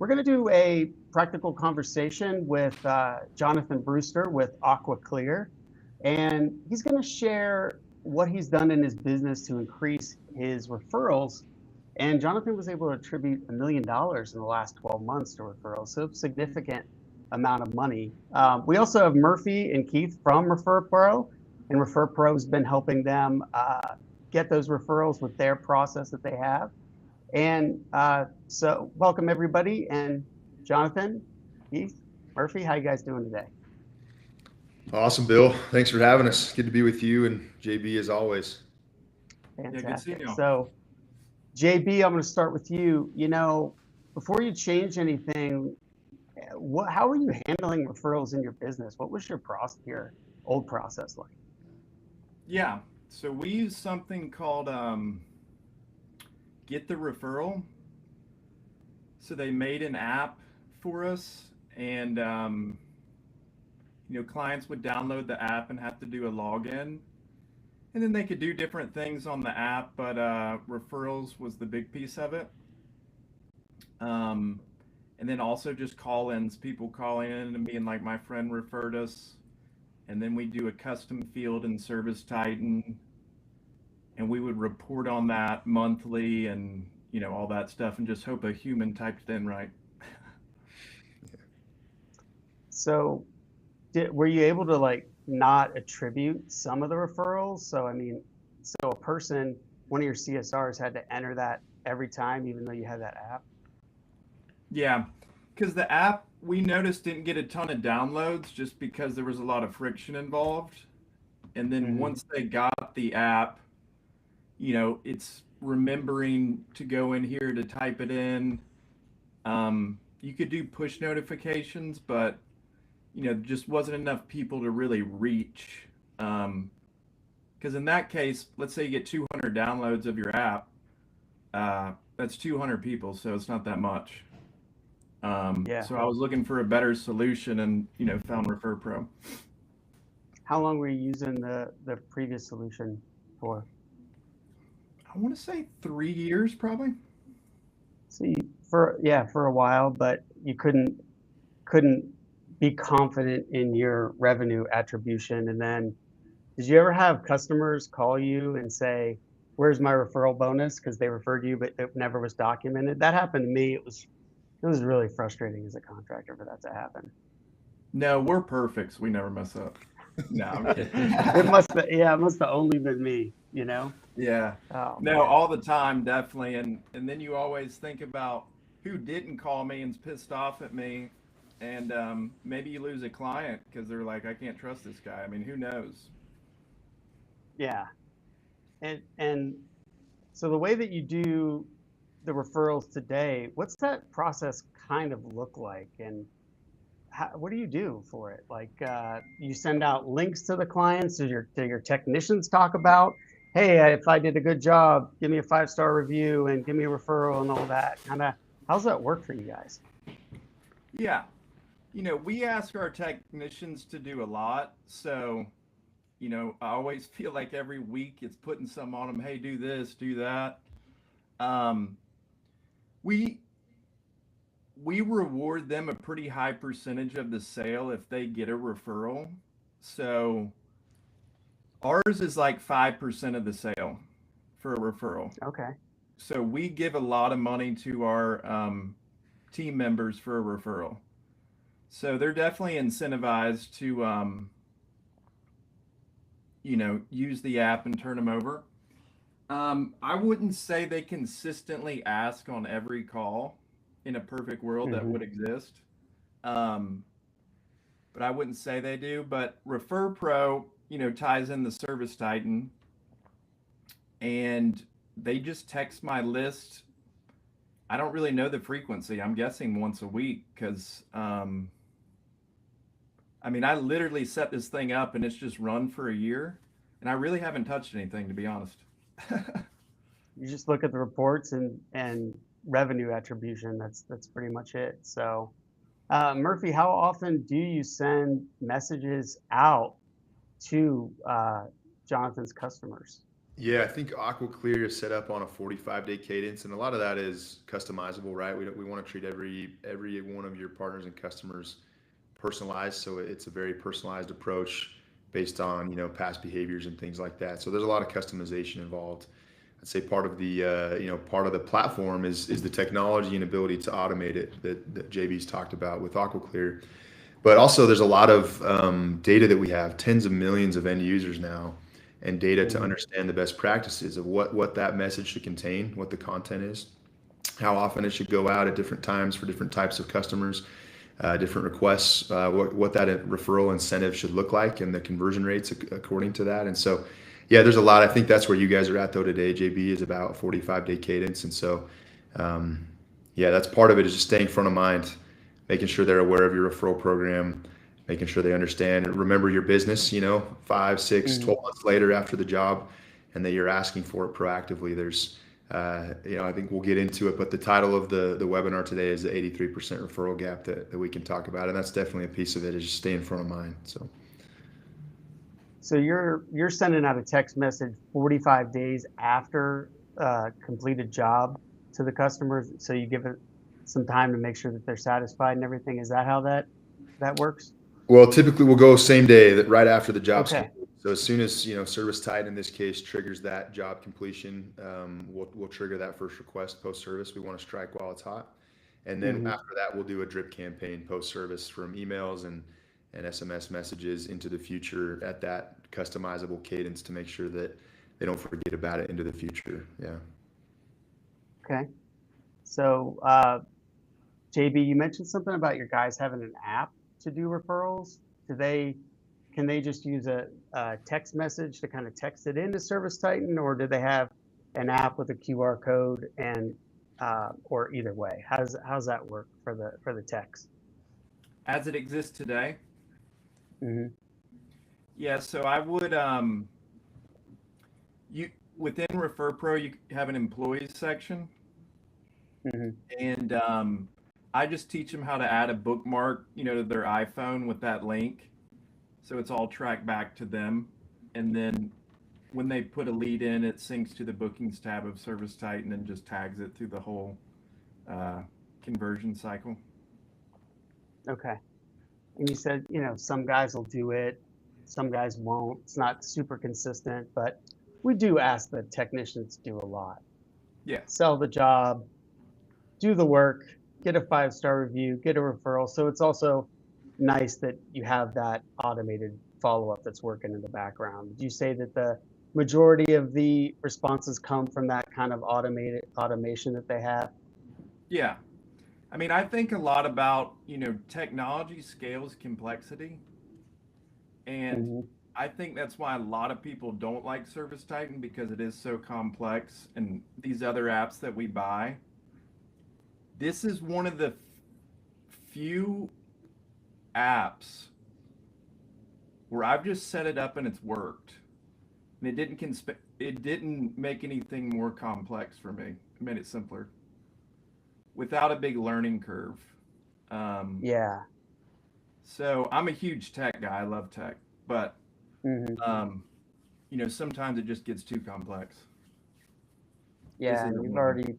We're going to do a practical conversation with Jonathan Brewster with Aqua Clear, and he's going to share what he's done in his business to increase his referrals. And Jonathan was able to attribute $1 million in the last 12 months to referrals, so a significant amount of money. We also have Murphy and Keith from ReferPro, and ReferPro has been helping them get those referrals with their process that they have. And so welcome everybody. And Jonathan, Keith, Murphy, how you guys doing today? Awesome, Bill. Thanks for having us. Good to be with you and JB as always. Fantastic. Yeah, good seeing you. So JB, I'm going to start with you. You know, before you change anything, how are you handling referrals in your business? What was your old process like? Yeah, so we use something called Get the Referral. So they made an app for us, and clients would download the app and have to do a login, and then they could do different things on the app, but referrals was the big piece of it. And then also just call-ins, people calling in and being like, my friend referred us. And then we do a custom field in ServiceTitan, and we would report on that monthly and, all that stuff, and just hope a human typed it in right. So were you able to not attribute some of the referrals? So, a person, one of your CSRs had to enter that every time, even though you had that app? Yeah, because the app, we noticed, didn't get a ton of downloads just because there was a lot of friction involved. And then once they got the app, it's remembering to go in here to type it in. You could do push notifications, but, just wasn't enough people to really reach. Because in that case, let's say you get 200 downloads of your app, that's 200 people, so it's not that much. So I was looking for a better solution and, found ReferPro. How long were you using the previous solution for? I want to say 3 years, probably. So for a while, but you couldn't be confident in your revenue attribution. And then did you ever have customers call you and say, where's my referral bonus? Because they referred you, but it never was documented. That happened to me. It was really frustrating as a contractor for that to happen. No, we're perfect. So we never mess up. No, I'm kidding. It must have only been me, Yeah. Oh, no, man. all the time, definitely. And then you always think about who didn't call me and's pissed off at me. And maybe you lose a client because they're like, I can't trust this guy. Who knows? Yeah. And so the way that you do the referrals today, what's that process kind of look like? And what do you do for it? You send out links to the clients? Do your technicians talk about, hey, if I did a good job, give me a 5-star review and give me a referral and all that? How's that work for you guys? Yeah. We ask our technicians to do a lot. So, I always feel like every week it's putting some on them. Hey, do this, do that. We reward them a pretty high percentage of the sale if they get a referral. So ours is like 5% of the sale for a referral. Okay. So we give a lot of money to our team members for a referral. So they're definitely incentivized to, use the app and turn them over. I wouldn't say they consistently ask on every call. In a perfect world, that would exist. But I wouldn't say they do. But ReferPro, ties in the ServiceTitan, and they just text my list. I don't really know the frequency. I'm guessing once a week because, I literally set this thing up and it's just run for a year, and I really haven't touched anything, to be honest. You just look at the reports and revenue attribution. That's pretty much it. So, Murphy, how often do you send messages out to Jonathan's customers? Yeah, I think AquaClear is set up on a 45-day cadence, and a lot of that is customizable, right? We want to treat every one of your partners and customers personalized, so it's a very personalized approach based on past behaviors and things like that. So there's a lot of customization involved. I'd say part of the part of the platform is the technology and ability to automate it that JB's talked about with AquaClear. But also, there's a lot of data that we have, tens of millions of end users now, and data to Mhm. understand the best practices of what that message should contain, what the content is, how often it should go out at different times for different types of customers, different requests, what that referral incentive should look like, and the conversion rates according to that. And so, yeah, there's a lot. I think that's where you guys are at though today. JB is about 45-day cadence, and so yeah, that's part of it is just staying front of mind, making sure they're aware of your referral program, making sure they understand and remember your business, 5, 6, Mhm. 12 months later after the job, and that you're asking for it proactively. There's, I think we'll get into it, but the title of the webinar today is the 83% referral gap that we can talk about. And that's definitely a piece of it is just stay in front of mind. So, So you're sending out a text message 45 days after completed job to the customers, so you give it some time to make sure that they're satisfied and everything. Is that how that works? well, typically we'll go same day that right after the job's Okay. complete. So as soon as, ServiceTitan in this case triggers that job completion, we'll trigger that first request post service. We want to strike while it's hot. And then Hmm. after that, we'll do a drip campaign post service from emails and SMS messages into the future at that customizable cadence to make sure that they don't forget about it into the future. Yeah. Okay. So JB, you mentioned something about your guys having an app to do referrals. Do they Can they just use a text message to kind of text it into ServiceTitan, or do they have an app with a QR code and or either way? How's that work for the text? As it exists today, Hmm. yeah. So I would you within ReferPro you have an employees section, Hmm. and I just teach them how to add a bookmark, to their iPhone with that link, so it's all tracked back to them, and then when they put a lead in, it syncs to the bookings tab of ServiceTitan and just tags it through the whole uh, conversion cycle. Okay. And you said, some guys will do it, some guys won't. It's not super consistent, but we do ask the technicians to do a lot. Yeah. Sell the job, do the work, get a 5-star review, get a referral. So it's also nice that you have that automated follow-up that's working in the background. Do you say that the majority of the responses come from that kind of automated automation that they have? Yeah. I mean, I think a lot about, technology scales complexity. And Hmm. I think that's why a lot of people don't like ServiceTitan because it is so complex and these other apps that we buy. This is one of the few apps where I've just set it up and it's worked. And it didn't make anything more complex for me. It made it simpler without a big learning curve. Um, Yeah. so I'm a huge tech guy. I love tech, but Hmm. um, sometimes it just gets too complex. This Yeah, and isn't you've one of them. already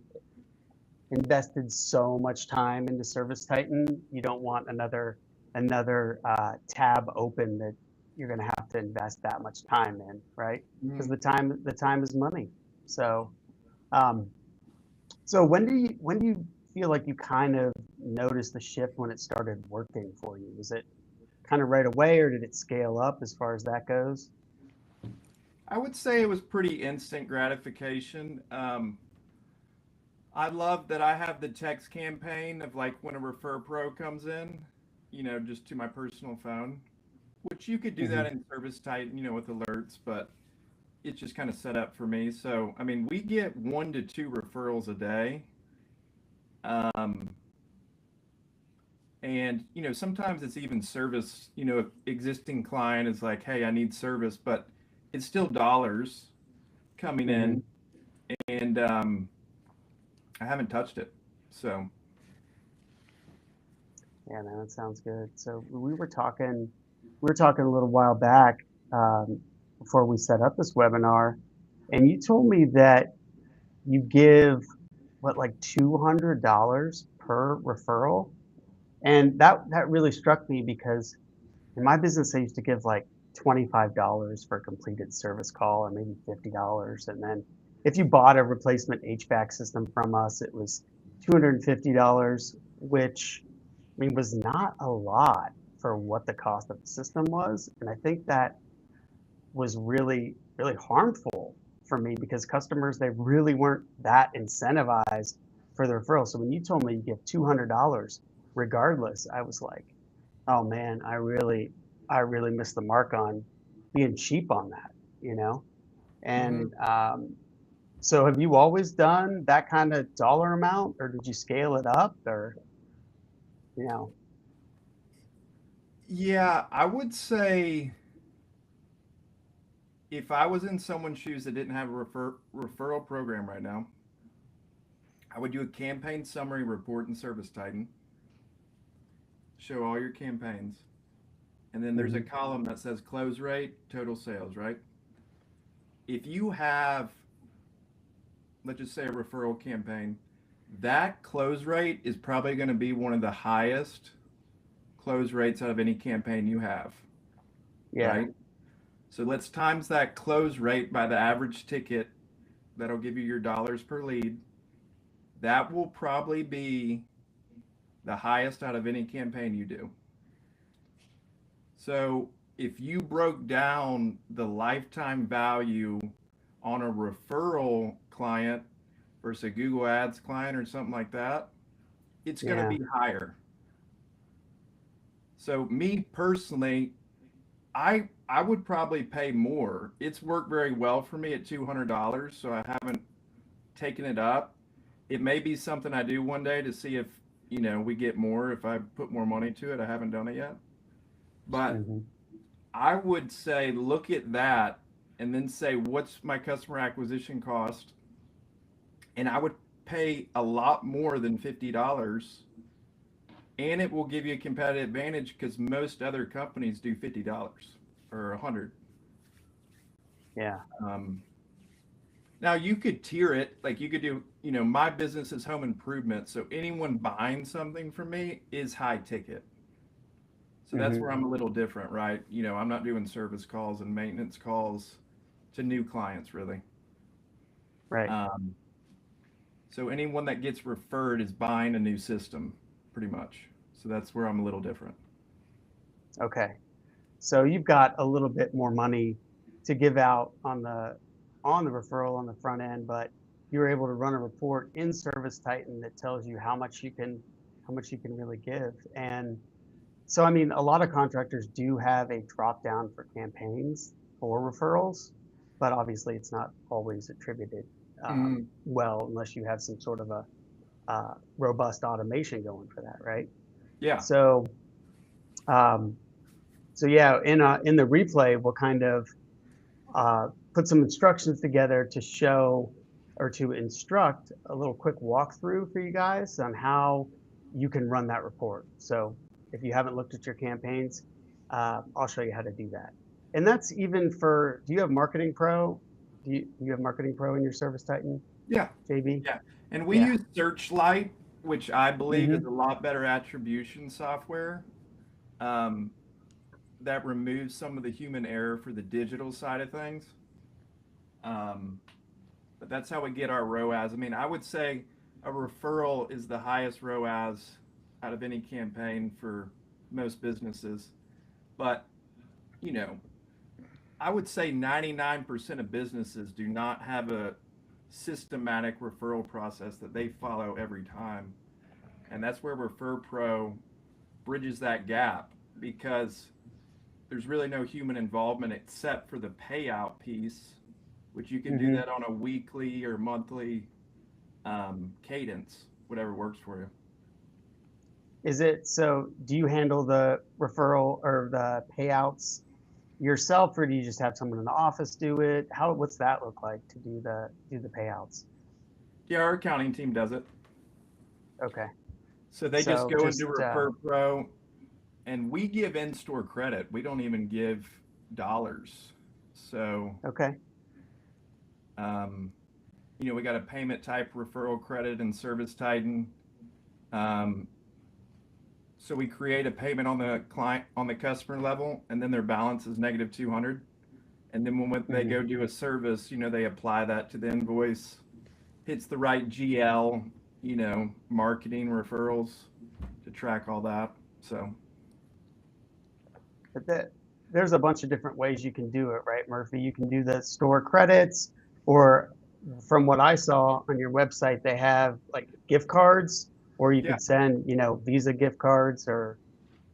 invested so much time into ServiceTitan. You don't want another tab open that you're going to have to invest that much time in, right? Because Mhm. the time is money. So um, so when do you feel like you kind of noticed the shift when it started working for you? Was it kind of right away, or did it scale up as far as that goes? I would say it was pretty instant gratification. I love that I have the text campaign of like when a ReferPro comes in, just to my personal phone, which you could do Hmm. that in ServiceTitan, with alerts, but it's just kind of set up for me. So, I mean, we get 1 to 2 referrals a day. Um, and, sometimes it's even service, if existing client is like, hey, I need service, but it's still dollars coming Hmm. in. And I haven't touched it. So, Yeah, man, that sounds good. So we were talking a little while back, before we set up this webinar, And you told me that you give what, like $200 per referral? And that really struck me because in my business, I used to give like $25 for a completed service call or maybe $50. And then if you bought a replacement HVAC system from us, it was $250, which I mean was not a lot for what the cost of the system was. And I think that was really, really harmful for me because customers, they really weren't that incentivized for the referral. So when you told me you give $200 regardless, I was like, oh man, I really missed the mark on being cheap on that, you know? Hmm. And so have you always done that kind of dollar amount or did you scale it up or, you know? Yeah, I would say if I was in someone's shoes that didn't have a referral program right now, I would do a campaign summary report in ServiceTitan, show all your campaigns, and then there's a Mhm. column that says close rate, total sales, right? If you have, let's just say, a referral campaign, that close rate is probably going to be one of the highest close rates out of any campaign you have, Yeah, right? So let's times that close rate by the average ticket. That'll give you your dollars per lead. That will probably be the highest out of any campaign you do. So if you broke down the lifetime value on a referral client versus a Google Ads client or something like that, it's going to yeah, be higher. So me personally, I would probably pay more. It's worked very well for me at $200, so I haven't taken it up. It may be something I do one day to see if, we get more if I put more money to it. I haven't done it yet. But mhm, I would say look at that and then say what's my customer acquisition cost, and I would pay a lot more than $50, and it will give you a competitive advantage because most other companies do $50 or 100. yeah, Um, Now you could tier it, like you could do, my business is home improvement, so anyone buying something from me is high ticket. So that's mhm, where I'm a little different, right? I'm not doing service calls and maintenance calls to new clients really. right. Um, so anyone that gets referred is buying a new system, pretty much. So that's where I'm a little different. Okay. So you've got a little bit more money to give out on the referral on the front end, but you're able to run a report in ServiceTitan that tells you how much you can really give. And so I mean, a lot of contractors do have a drop down for campaigns for referrals, but obviously it's not always attributed Mm, well unless you have some sort of a robust automation going for that, right? yeah. So um, so yeah, in the replay, we'll kind of put some instructions together to show or to instruct a little quick walkthrough for you guys on how you can run that report. So if you haven't looked at your campaigns, I'll show you how to do that. And that's even for, do you have Marketing Pro? Do you have Marketing Pro in your Service Titan, Yeah. JB? Yeah. And we Yeah. use Searchlight, which I believe is Hmm. a lot better attribution software. Um, that removes some of the human error for the digital side of things. Um, but that's how we get our ROAS. I mean, I would say a referral is the highest ROAS out of any campaign for most businesses. But, you know, I would say 99% of businesses do not have a systematic referral process that they follow every time. And that's where ReferPro bridges that gap because there's really no human involvement except for the payout piece, which you can do Hmm. that on a weekly or monthly cadence, whatever works for you. Do you handle the referral or the payouts yourself, or do you just have someone in the office do it? What's that look like to do the payouts? Yeah, our accounting team does it. Okay. So they just So go into just ReferPro, and we give in-store credit. We don't even give dollars. So okay. We got a payment type referral credit in ServiceTitan. So we create a payment on the customer level, and then their balance is negative 200. And then when they go do a service, they apply that to the invoice, hits the right GL, marketing referrals to track all that. So. But there's a bunch of different ways you can do it, right, Murphy? You can do the store credits, or from what I saw on your website, they have like gift cards, or you can send, Visa gift cards, or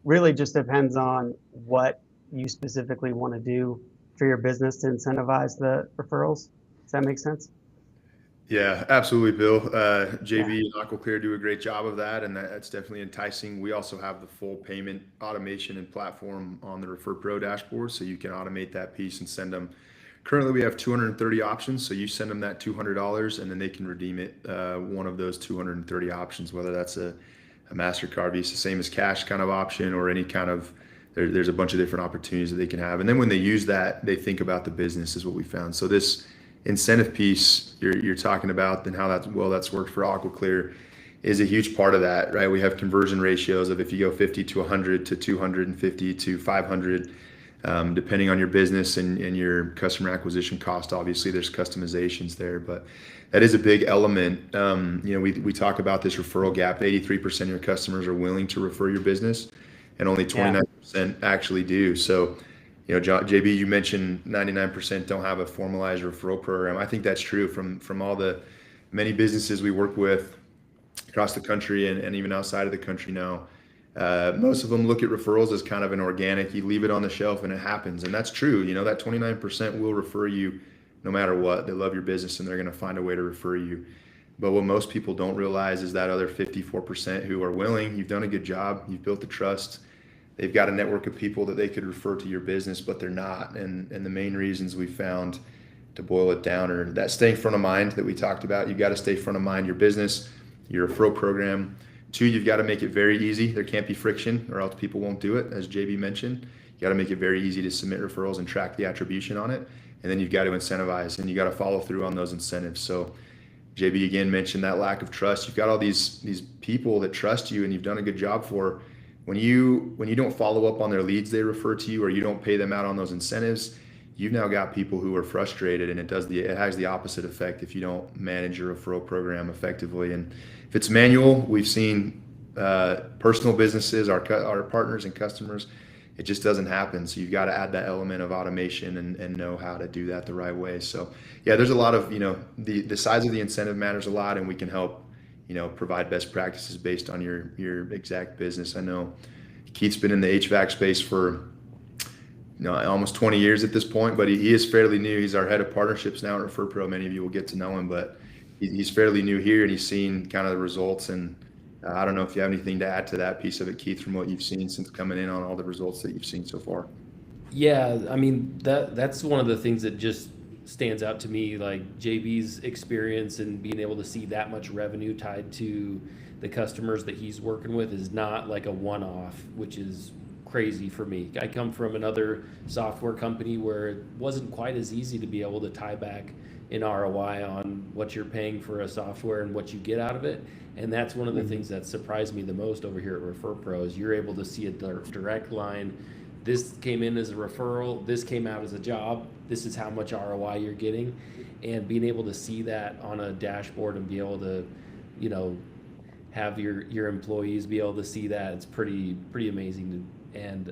really just depends on what you specifically want to do for your business to incentivize the referrals. Does that make sense? Yeah, absolutely, Bill. JB and AquaClear do a great job of that, and that's definitely enticing. We also have the full payment automation and platform on the ReferPro dashboard, so you can automate that piece and send them. Currently, we have 230 options, so you send them that $200, and then they can redeem it, one of those 230 options, whether that's a MasterCard, Visa, same as cash kind of option, or any kind of, there's a bunch of different opportunities that they can have. And then when they use that, they think about the business, is what we found. So this incentive piece you're talking about, and how that's worked for AquaClear, is a huge part of that, right? We have conversion ratios of, if you go 50 to 100 to 250 to 500, depending on your business and your customer acquisition cost. Obviously there's customizations there, but that is a big element. We talk about this referral gap. 83% of your customers are willing to refer your business, and only 29% actually do. So, JB, you mentioned 99% don't have a formalized referral program. I think that's true from all the many businesses we work with across the country and even outside of the country now. Most of them look at referrals as kind of an organic, you leave it on the shelf and it happens. And that's true. That 29% will refer you no matter what. They love your business and they're going to find a way to refer you. But what most people don't realize is that other 54% who are willing, you've done a good job, you've built the trust, they've got a network of people that they could refer to your business, but they're not. And the main reasons we found, to boil it down, are that staying front of mind that we talked about. You've got to stay front of mind your business, your referral program. 2, you've got to make it very easy. There can't be friction, or else people won't do it. As JB mentioned, you got to make it very easy to submit referrals and track the attribution on it. And then you've got to incentivize, and you got to follow through on those incentives. So JB again mentioned that lack of trust. You've got all these people that trust you and you've done a good job for. When you don't follow up on their leads they refer to you, or you don't pay them out on those incentives, you've now got people who are frustrated, and it has the opposite effect if you don't manage your referral program effectively. And if it's manual, we've seen personal businesses, our partners and customers, it just doesn't happen. So you've got to add that element of automation and know how to do that the right way. So yeah, there's a lot of, the size of the incentive matters a lot, and we can help, provide best practices based on your exact business. I know Keith's been in the HVAC space for almost 20 years at this point, but he is fairly new. He's our head of partnerships now at ReferPro. Many of you will get to know him, but he's fairly new here, and he's seen kind of the results. And I don't know if you have anything to add to that piece of it, Keith, from what you've seen since coming in on all the results that you've seen so far. Yeah, I mean, that's one of the things that just stands out to me, like JB's experience and being able to see that much revenue tied to the customers that he's working with is not like a one-off, which is crazy for me. I come from another software company where it wasn't quite as easy to be able to tie back an ROI on what you're paying for a software and what you get out of it. And that's one of the things that surprised me the most over here at ReferPro is you're able to see a direct line. This came in as a referral, this came out as a job, this is how much ROI you're getting. And being able to see that on a dashboard and be able to, have your employees be able to see that, it's pretty amazing. And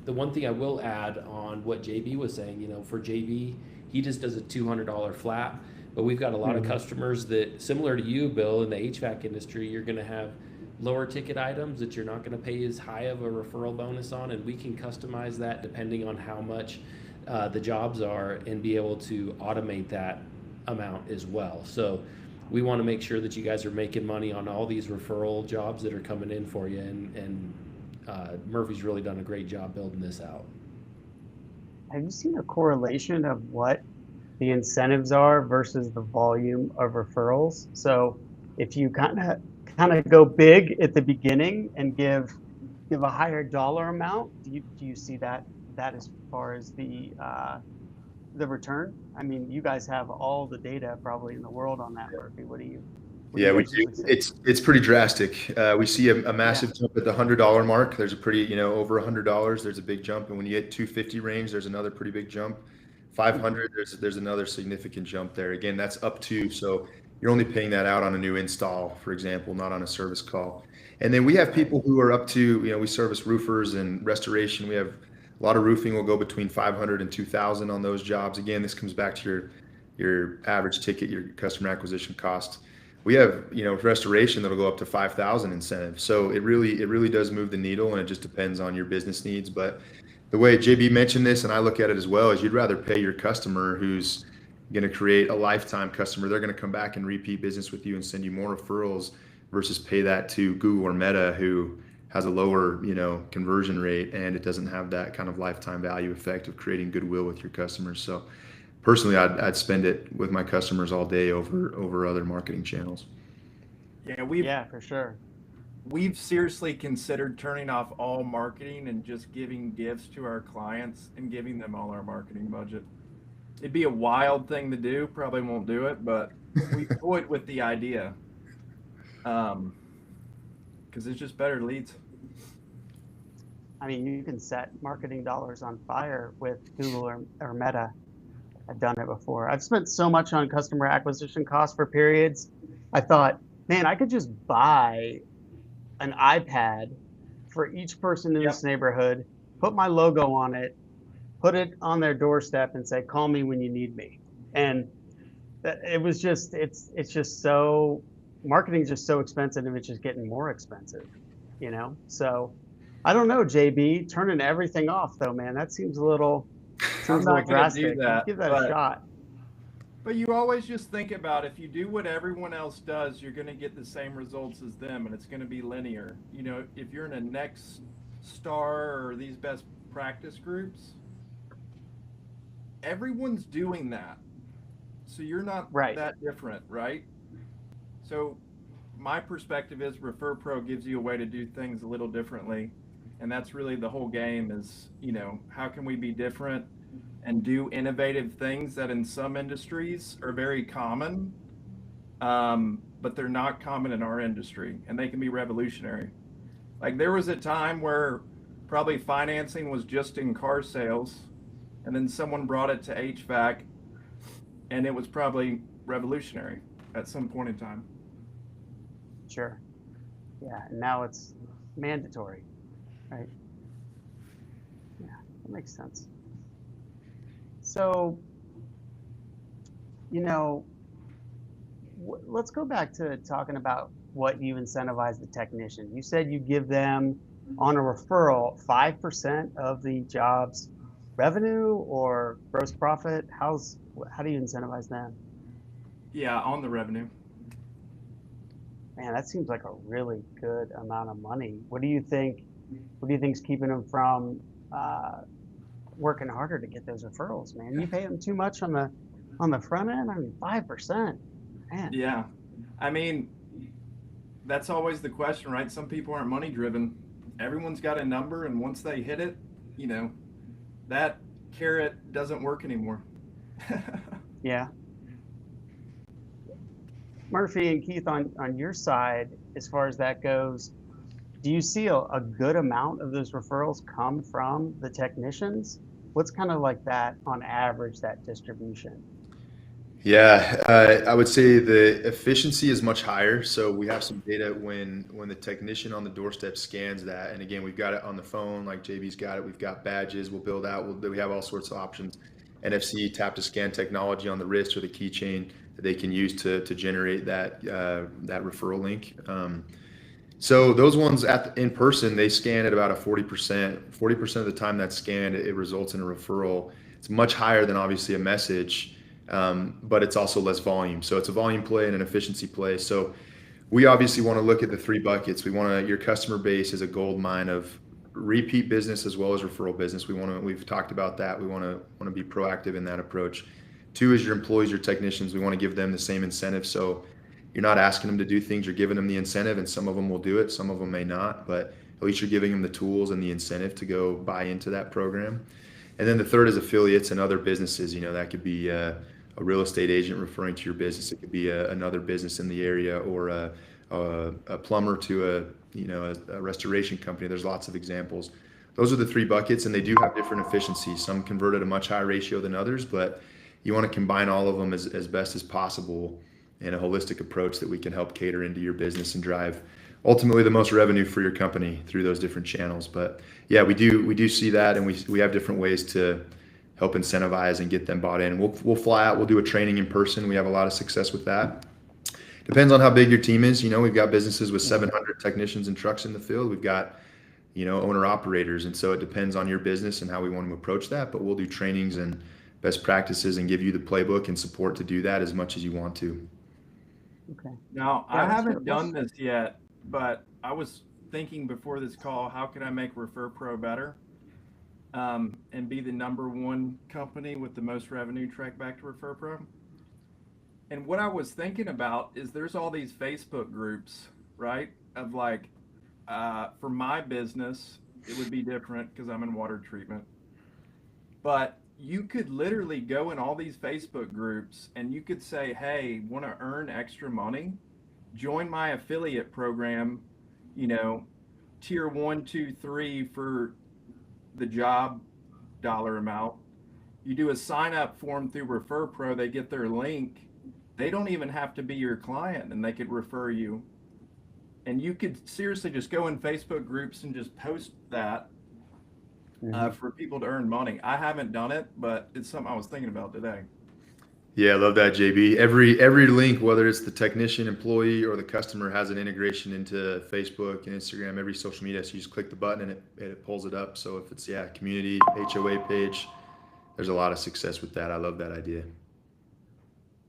the one thing I will add on what JB was saying, for JB, he just does a $200 flat, but we've got a lot of customers that, similar to you, Bill, in the HVAC industry, you're going to have lower ticket items that you're not going to pay as high of a referral bonus on, and we can customize that depending on how much the jobs are and be able to automate that amount as well. So we want to make sure that you guys are making money on all these referral jobs that are coming in for you, and Murphy's really done a great job building this out. Have you seen a correlation of what the incentives are versus the volume of referrals? So if you kind of go big at the beginning and give a higher dollar amount, do you see that as far as the the return? I mean, you guys have all the data probably in the world on that, Murphy. What do you Yeah, we guys do. usually say? It's pretty drastic. We see a massive jump at the $100 mark. There's a pretty, over $100, there's a big jump, and when you get 250 range, there's another pretty big jump. 500, there's another significant jump there. Again, that's up to, so you're only paying that out on a new install, for example, not on a service call. And then we have people who are up to, we service roofers and restoration. We have a lot of roofing will go between 500 and 2,000 on those jobs. Again, this comes back to your average ticket, your customer acquisition cost. We have, restoration that'll go up to 5,000 incentive. So it really does move the needle, and it just depends on your business needs. But the way JB mentioned this, and I look at it as well, is you'd rather pay your customer who's going to create a lifetime customer. They're going to come back and repeat business with you and send you more referrals versus pay that to Google or Meta, who has a lower, conversion rate, and it doesn't have that kind of lifetime value effect of creating goodwill with your customers. So personally, I'd spend it with my customers all day over other marketing channels. Yeah, for sure. We've seriously considered turning off all marketing and just giving gifts to our clients and giving them all our marketing budget. It'd be a wild thing to do. Probably won't do it, but we toyed with the idea. Because it's just better leads. I mean, you can set marketing dollars on fire with Google or Meta. I've done it before. I've spent so much on customer acquisition costs for periods. I thought, man, I could just buy an iPad for each person in this neighborhood, put my logo on it, put it on their doorstep, and say, call me when you need me. And it was just, it's just so, marketing is just so expensive, and it's just getting more expensive, So I don't know, JB, turning everything off though, man, that seems a little drastic. Give that a shot. But you always just think about, if you do what everyone else does, you're going to get the same results as them, and it's going to be linear. If you're in a Next Star or these best practice groups, everyone's doing that. So you're not that different, right? So my perspective is ReferPro gives you a way to do things a little differently. And that's really the whole game is, how can we be different and do innovative things that in some industries are very common, but they're not common in our industry, and they can be revolutionary. Like there was a time where probably financing was just in car sales, and then someone brought it to HVAC, and it was probably revolutionary at some point in time. Sure. Yeah, and now it's mandatory, right? Yeah, that makes sense. So, let's go back to talking about what you incentivize the technician. You said you give them on a referral 5% of the job's revenue or gross profit. How do you incentivize them? Yeah, on the revenue. Man, that seems like a really good amount of money. What do you think? What do you think's keeping them from working harder to get those referrals, man? You pay them too much on the front end. I mean, 5%, man. Yeah, I mean, that's always the question, right? Some people aren't money driven. Everyone's got a number, and once they hit it, that carrot doesn't work anymore. Yeah. Murphy and Keith, on your side, as far as that goes, do you see a good amount of those referrals come from the technicians? What's kind of like that on average, that distribution? Yeah, I would say the efficiency is much higher. So we have some data when the technician on the doorstep scans that, and again, we've got it on the phone, like JB's got it. We've got badges. We'll build out. We have all sorts of options. NFC tap to scan technology on the wrist or the keychain that they can use to generate that referral link. So those ones in person, they scan at about a 40%. 40% of the time that's scanned, it results in a referral. It's much higher than obviously a message, but it's also less volume. So it's a volume play and an efficiency play. So we obviously want to look at the three buckets. Your customer base is a gold mine of repeat business as well as referral business. We've talked about that. We want to be proactive in that approach. 2 is your employees, your technicians. We want to give them the same incentive. So you're not asking them to do things, you're giving them the incentive, and some of them will do it, some of them may not, but at least you're giving them the tools and the incentive to go buy into that program. And then the third is affiliates and other businesses. That could be a real estate agent referring to your business. It could be another business in the area, or a plumber to a restoration company. There's lots of examples. Those are the three buckets, and they do have different efficiencies. Some convert at a much higher ratio than others, but you want to combine all of them as best as possible in a holistic approach that we can help cater into your business and drive ultimately the most revenue for your company through those different channels. But yeah, we do see that, and we have different ways to help incentivize and get them bought in. We'll fly out, we'll do a training in person. We have a lot of success with that. Depends on how big your team is. We've got businesses with 700 technicians and trucks in the field. We've got owner operators, and so it depends on your business and how we want to approach that. But we'll do trainings and best practices and give you the playbook and support to do that as much as you want to. Okay. Now, I haven't done this yet, but I was thinking before this call, how could I make ReferPro better, and be the #1 company with the most revenue tracked back to ReferPro? And what I was thinking about is there's all these Facebook groups, right? Of like, for my business, it would be different because I'm in water treatment. But you could literally go in all these Facebook groups and you could say, hey, want to earn extra money? Join my affiliate program, tier 1, 2, 3 for the job dollar amount. You do a sign up form through ReferPro, they get their link. They don't even have to be your client, and they could refer you. And you could seriously just go in Facebook groups and just post that for people to earn money. I haven't done it, but it's something I was thinking about today. Yeah, I love that, JB. Every link, whether it's the technician, employee, or the customer, has an integration into Facebook and Instagram, every social media. So you just click the button and it pulls it up. So if it's community, HOA page, there's a lot of success with that. I love that idea.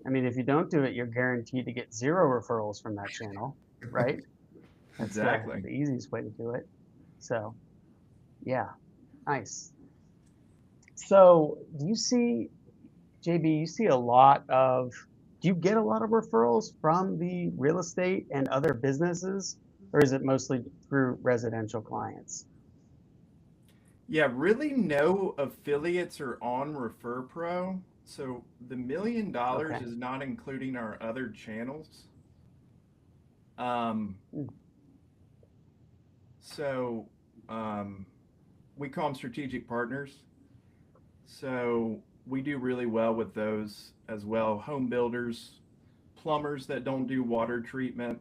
I mean, if you don't do it, you're guaranteed to get 0 referrals from that channel, right? That's Exactly. the easiest way to do it. So, yeah, nice. So, do you see, JB, do you get a lot of referrals from the real estate and other businesses, or is it mostly through residential clients? Yeah, really no affiliates are on ReferPro. So the $1 million is not including our other channels. So we call them strategic partners. So we do really well with those as well. Home builders, plumbers that don't do water treatment,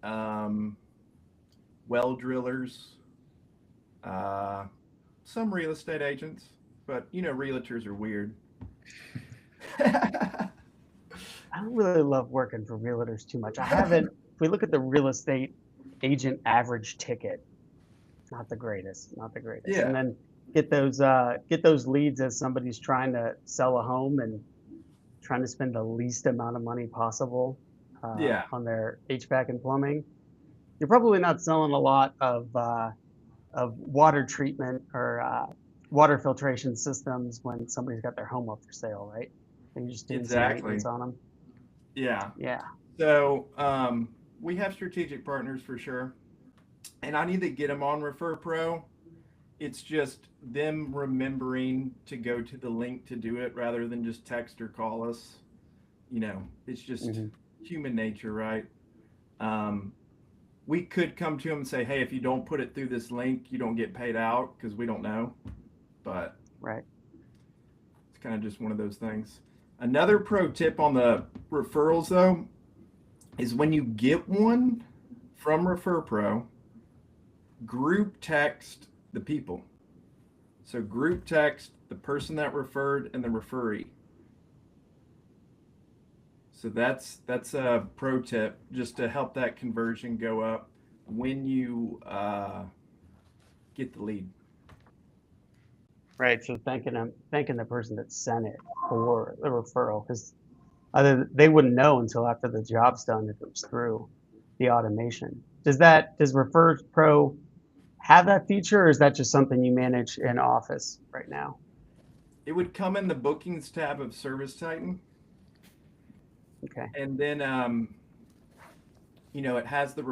well drillers, some real estate agents, but realtors are weird. I don't really love working for realtors too much. If we look at the real estate agent average ticket, not the greatest. Yeah. And then get those leads as somebody's trying to sell a home and trying to spend the least amount of money possible on their HVAC and plumbing. You're probably not selling a lot of water treatment or water filtration systems when somebody's got their home up for sale, right? And you're just doing some maintenance on them. Yeah. Yeah. So we have strategic partners for sure, and I need to get them on ReferPro. It's just them remembering to go to the link to do it rather than just text or call us. It's just human nature, right? We could come to them and say, hey, if you don't put it through this link, you don't get paid out, because we don't know. But it's kind of just one of those things. Another pro tip on the referrals, though, is when you get one from ReferPro, group text the people. So group text the person that referred and the referee. So that's a pro tip just to help that conversion go up when you get the lead. Right. So thanking the person that sent it for the referral, because they wouldn't know until after the job's done if it was through the automation. Does ReferPro have that feature, or is that just something you manage in Office right now? It would come in the bookings tab of ServiceTitan. Okay. And then it has the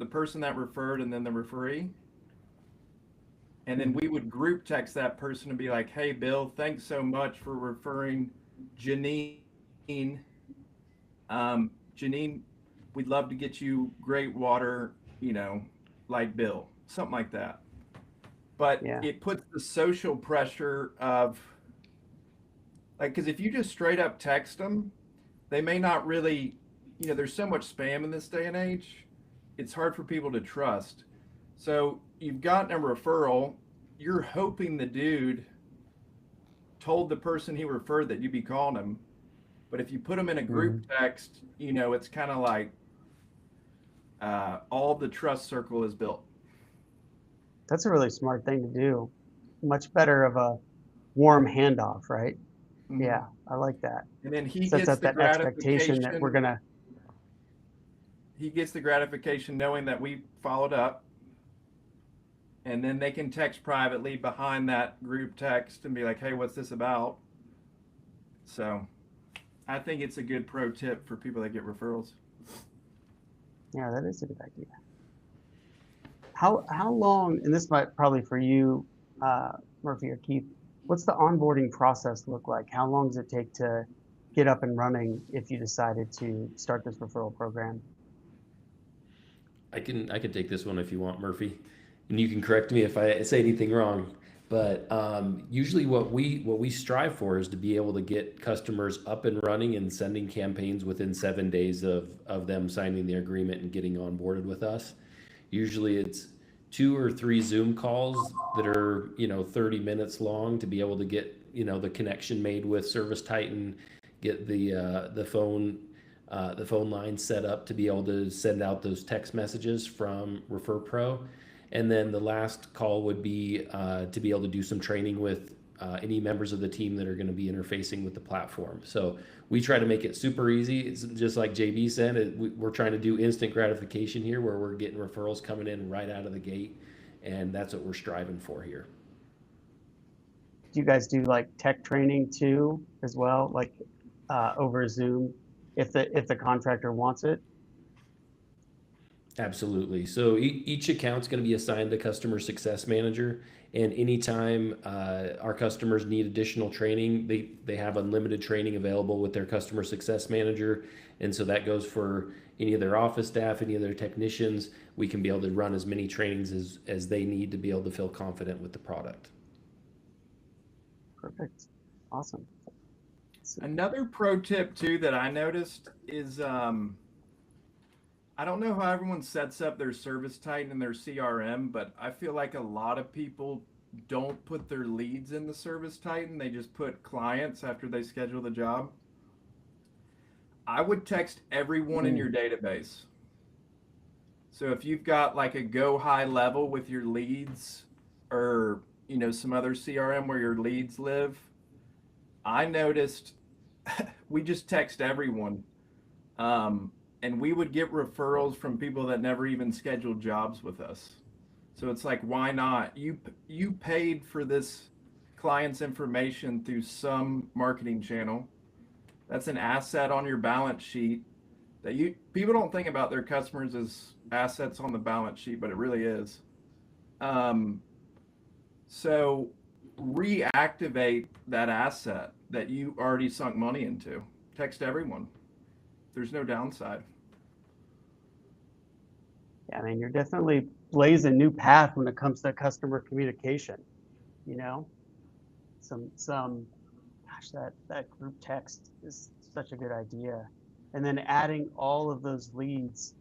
person that referred and then the referee. And then we would group text that person and be like, hey, Bill, thanks so much for referring Janine. Janine, we'd love to get you great water, like Bill, something like that. But it puts the social pressure of, like, because if you just straight up text them, they may not really, there's so much spam in this day and age, it's hard for people to trust. So you've gotten a referral, you're hoping the dude told the person he referred that you'd be calling him. But if you put them in a group text, it's kind of like all the trust circle is built. That's a really smart thing to do. Much better of a warm handoff, right? Mm-hmm. Yeah, I like that. And then he sets gets up the that expectation that we're gonna. He gets the gratification knowing that we followed up, and then they can text privately behind that group text and be like, "Hey, what's this about?" So, I think it's a good pro tip for people that get referrals. Yeah, that is a good idea. How long, and this might probably for you, Murphy or Keith, what's the onboarding process look like? How long does it take to get up and running if you decided to start this referral program? I can take this one if you want, Murphy, and you can correct me if I say anything wrong. But usually what we strive for is to be able to get customers up and running and sending campaigns within 7 days of them signing the agreement and getting onboarded with us. Usually it's 2 or 3 Zoom calls that are 30 minutes long to be able to get the connection made with ServiceTitan, get the phone line set up to be able to send out those text messages from ReferPro. And then the last call would be to be able to do some training with any members of the team that are going to be interfacing with the platform. So we try to make it super easy. It's just like JB said, we're trying to do instant gratification here where we're getting referrals coming in right out of the gate. And that's what we're striving for here. Do you guys do like tech training too as well, like over Zoom if the contractor wants it? Absolutely. So each account's going to be assigned a customer success manager, and anytime our customers need additional training, they have unlimited training available with their customer success manager. And so that goes for any of their office staff, any of their technicians. We can be able to run as many trainings as they need to be able to feel confident with the product. Perfect. Awesome. Another pro tip too that I noticed is I don't know how everyone sets up their ServiceTitan and their CRM, but I feel like a lot of people don't put their leads in the ServiceTitan. They just put clients after they schedule the job. I would text everyone in your database. So if you've got like a go high level with your leads or some other CRM where your leads live, I noticed we just text everyone. And we would get referrals from people that never even scheduled jobs with us. So it's like, why not? You paid for this client's information through some marketing channel. That's an asset on your balance sheet that people don't think about their customers as assets on the balance sheet, but it really is. So reactivate that asset that you already sunk money into. Text everyone. There's no downside. Yeah, I mean, you're definitely blazing a new path when it comes to customer communication. Gosh, that group text is such a good idea. And then adding all of those leads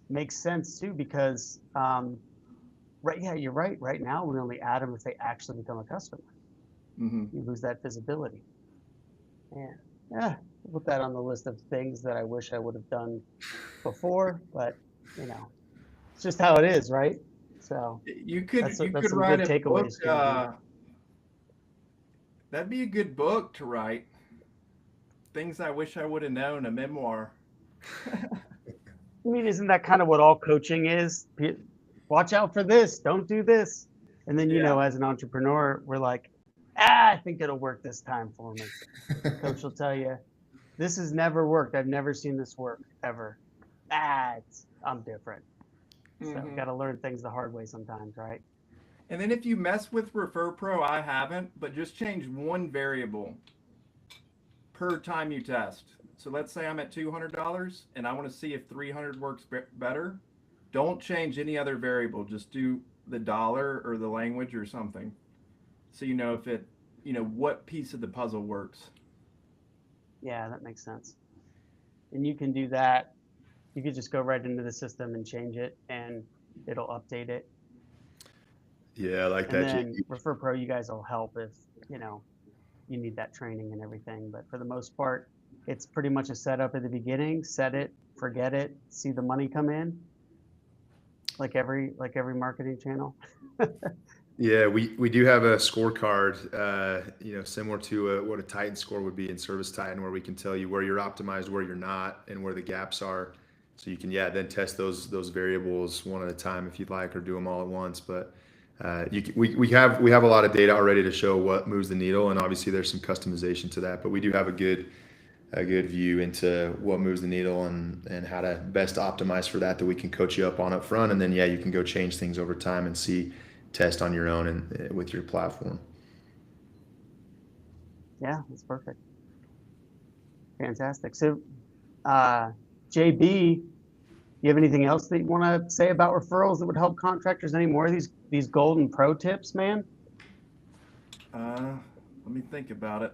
makes sense too, because you're right. Right now, we only add them if they actually become a customer. You lose that visibility. Yeah, put that on the list of things that I wish I would have done before, but it's just how it is, right? So you could write a book. That'd be a good book to write. Things I wish I would have known, a memoir. I mean, isn't that kind of what all coaching is? Watch out for this, don't do this. And then, as an entrepreneur, we're like, I think it'll work this time for me. Coach will tell you, this has never worked. I've never seen this work ever. I'm different. So got to learn things the hard way sometimes, right? And then if you mess with ReferPro, I haven't, but just change one variable per time you test. So let's say I'm at $200 and I want to see if 300 works better. Don't change any other variable. Just do the dollar or the language or something. So you know if it, what piece of the puzzle works. Yeah, that makes sense. And you can do that. You could just go right into the system and change it and it'll update it. Yeah, I like And that. then JB. ReferPro, you guys will help if, you need that training and everything. But for the most part, it's pretty much a setup at the beginning, set it, forget it, see the money come in, like every marketing channel. Yeah, we do have a scorecard, similar to what a Titan score would be in ServiceTitan, where we can tell you where you're optimized, where you're not, and where the gaps are. So you can, then test those variables one at a time if you'd like, or do them all at once. But we have a lot of data already to show what moves the needle, and obviously there's some customization to that. But we do have a good view into what moves the needle and how to best optimize for that we can coach you up on up front, and then you can go change things over time and test on your own and with your platform. Yeah, that's perfect. Fantastic. So, JB, you have anything else that you want to say about referrals that would help contractors? Any more of these golden pro tips, man? Let me think about it.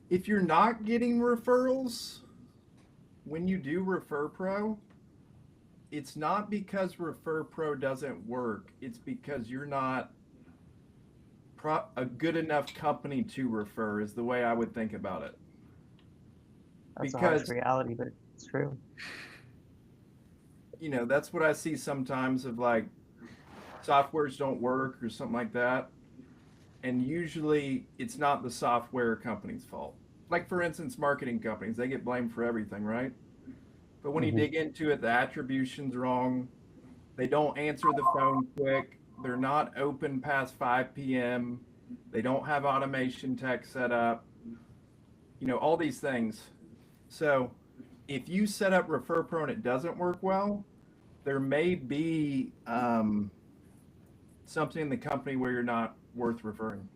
If you're not getting referrals when you do ReferPro, it's not because ReferPro doesn't work. It's because you're not a good enough company to refer, is the way I would think about it. That's a harsh reality, but it's true. That's what I see sometimes of like softwares don't work or something like that. And usually it's not the software company's fault. Like for instance, marketing companies, they get blamed for everything, right? But when you dig into it, the attribution's wrong. They don't answer the phone quick. They're not open past 5 p.m. They don't have automation tech set up. All these things. So if you set up ReferPro and it doesn't work well, there may be something in the company where you're not worth referring.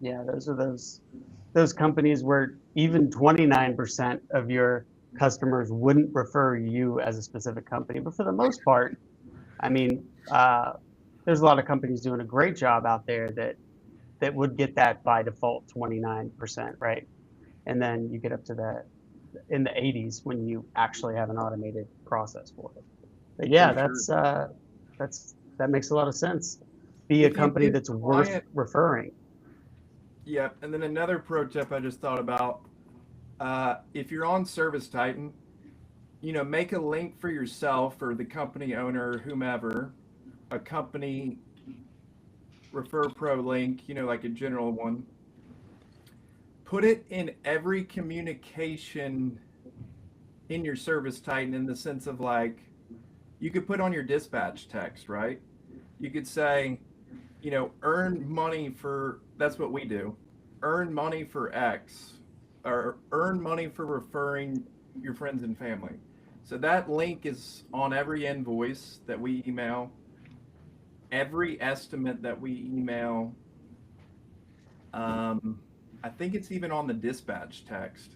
Yeah, those are those companies where even 29% of your customers wouldn't refer you as a specific company. But for the most part, I mean, there's a lot of companies doing a great job out there that would get that by default 29%, right? And then you get up to in the 80s when you actually have an automated process for it. But yeah, that makes a lot of sense. Be a company that's worth referring. Yep. And then another pro tip I just thought about, if you're on ServiceTitan, make a link for yourself or the company owner, whomever, a company ReferPro link, like a general one. Put it in every communication in your ServiceTitan, in the sense of like, you could put on your dispatch text, right? You could say, earn money for, that's what we do, earn money for X, or earn money for referring your friends and family. So that link is on every invoice that we email, every estimate that we email. I think it's even on the dispatch text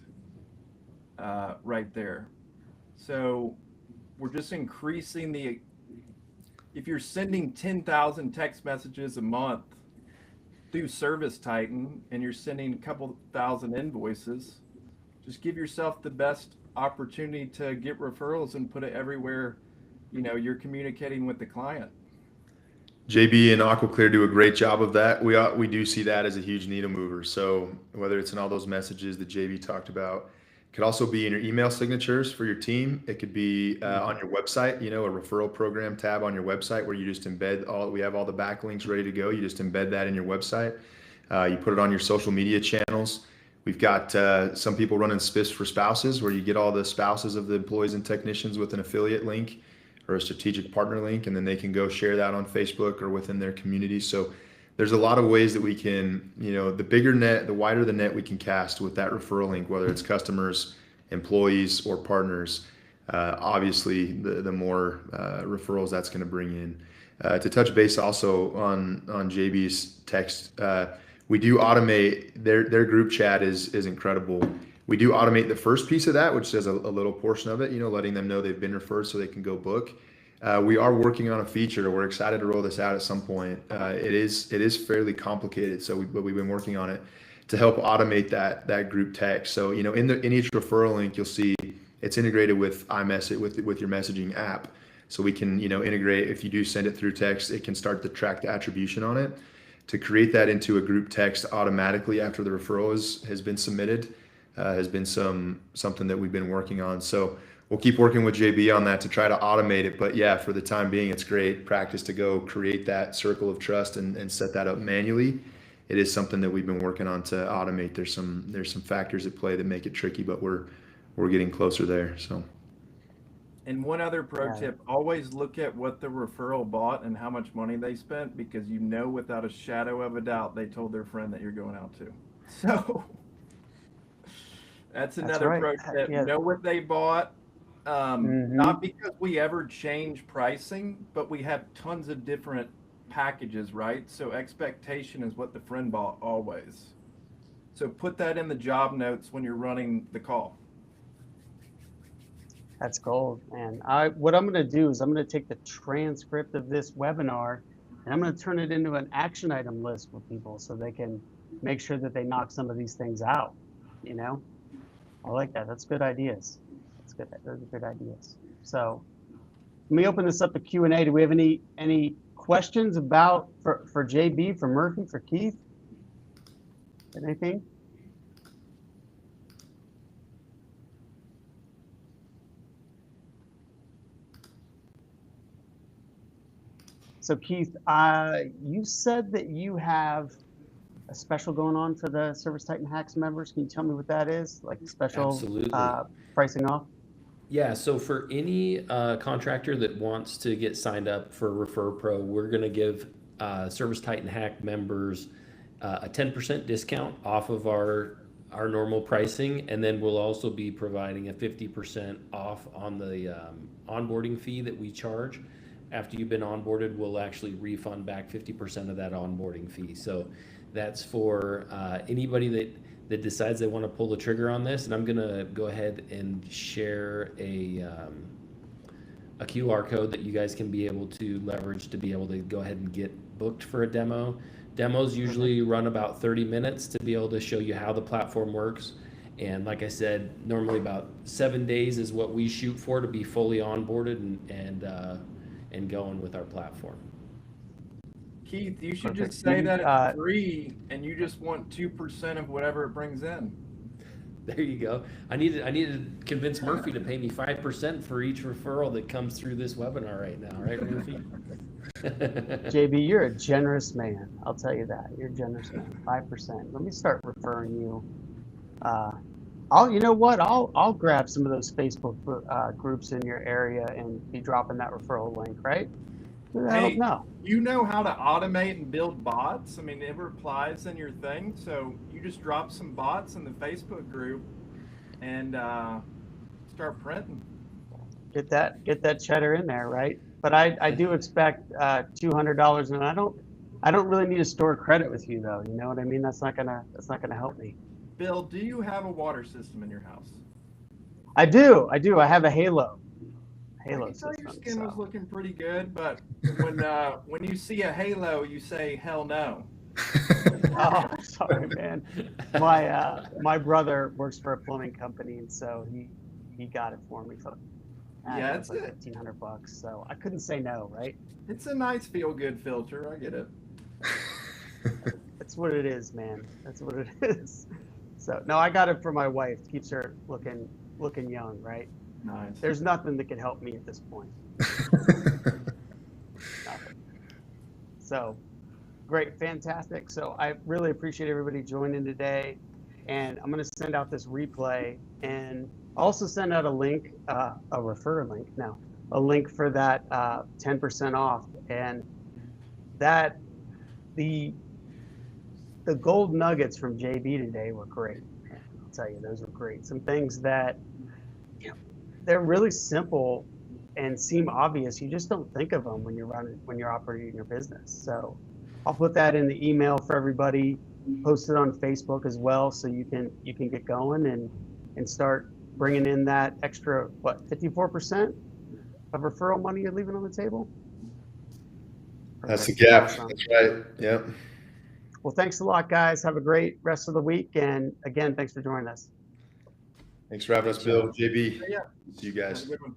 right there. So we're just increasing if you're sending 10,000 text messages a month through ServiceTitan and you're sending a couple thousand invoices, just give yourself the best opportunity to get referrals and put it everywhere, you're communicating with the client. JB and AquaClear do a great job of that. We do see that as a huge needle mover. So whether it's in all those messages that JB talked about, it could also be in your email signatures for your team. It could be on your website, a referral program tab on your website where you just embed we have all the backlinks ready to go. You just embed that in your website. You put it on your social media channels. We've got some people running SPIFs for spouses, where you get all the spouses of the employees and technicians with an affiliate link or a strategic partner link, and then they can go share that on Facebook or within their community. So there's a lot of ways that we can, the bigger net, the wider the net we can cast with that referral link, whether it's customers, employees, or partners, Obviously, the more referrals that's going to bring in. To touch base also on JB's text, we do automate their group chat is incredible. We do automate the first piece of that, which says a little portion of it, letting them know they've been referred so they can go book. We are working on a feature. We're excited to roll this out at some point. It is fairly complicated, but we've been working on it to help automate that group text. So in each referral link, you'll see it's integrated with iMessage with your messaging app. So we can integrate, if you do send it through text, it can start to track the attribution on it. To create that into a group text automatically after the referral has been submitted has been something that we've been working on. So we'll keep working with JB on that to try to automate it. But yeah, for the time being, it's great practice to go create that circle of trust and set that up manually. It is something that we've been working on to automate. There's some factors at play that make it tricky, but we're getting closer there. So. And one other pro tip, always look at what the referral bought and how much money they spent, because without a shadow of a doubt they told their friend that you're going out to. So that's another pro tip. Yeah. Know what they bought. Not because we ever change pricing, but we have tons of different packages, right? So expectation is what the friend bought always. So put that in the job notes when you're running the call. That's gold, man. What I'm going to do is I'm going to take the transcript of this webinar and I'm going to turn it into an action item list for people so they can make sure that they knock some of these things out. I like that. That's good ideas. That's good. Those are good ideas. So let me open this up to Q&A. Do we have any questions for JB, for Murphy, for Keith? Anything? So Keith, you said that you have a special going on for the ServiceTitan Hacks members. Can you tell me what that is? Like special pricing off? Yeah, so for any contractor that wants to get signed up for ReferPro, we're going to give ServiceTitan Hack members a 10% discount off of our normal pricing, and then we'll also be providing a 50% off on the onboarding fee that we charge. After you've been onboarded, we'll actually refund back 50% of that onboarding fee. So that's for anybody that decides they want to pull the trigger on this. And I'm going to go ahead and share a QR code that you guys can be able to leverage to be able to go ahead and get booked for a demo. Demos usually run about 30 minutes to be able to show you how the platform works. And like I said, normally about 7 days is what we shoot for to be fully onboarded and going with our platform. Keith, you should just say that it's free and you just want 2% of whatever it brings in. There you go. I need to convince Murphy to pay me 5% for each referral that comes through this webinar right now, right, Murphy? JB, you're a generous man. I'll tell you that. You're a generous man. 5%. Let me start referring you. You know what? I'll grab some of those Facebook groups in your area and be dropping that referral link, right? I don't know. You know how to automate and build bots? I mean, it replies in your thing. So you just drop some bots in the Facebook group and start printing. Get that cheddar in there, right? But I do expect $200, and I don't really need to store credit with you though. You know what I mean? That's not gonna help me. Bill, do you have a water system in your house? I do. I have a Halo. I can tell your skin was looking pretty good, but when you see a halo, you say hell no. Oh, sorry, man. My brother works for a plumbing company, and so he got it for me. So yeah, it's like $1,500. So I couldn't say no, right? It's a nice feel-good filter. I get it. That's what it is, man. That's what it is. So no, I got it for my wife. Keeps her looking young, right? Nice. There's nothing that can help me at this point. Nothing. So great, fantastic. So I really appreciate everybody joining today, and I'm going to send out this replay and also send out a link, a link for that 10% off, and that the gold nuggets from JB today were great. I'll tell you, those were great. Some things that they're really simple and seem obvious. You just don't think of them when you're operating your business. So I'll put that in the email for everybody, post it on Facebook as well, so you can get going and start bringing in that extra, what, 54% of referral money you're leaving on the table? That's the gap. Awesome. That's right. Yep. Well, thanks a lot, guys. Have a great rest of the week. And again, thanks for joining us. Thanks for having us, Bill. JB. Yeah. See you guys. Have a good one.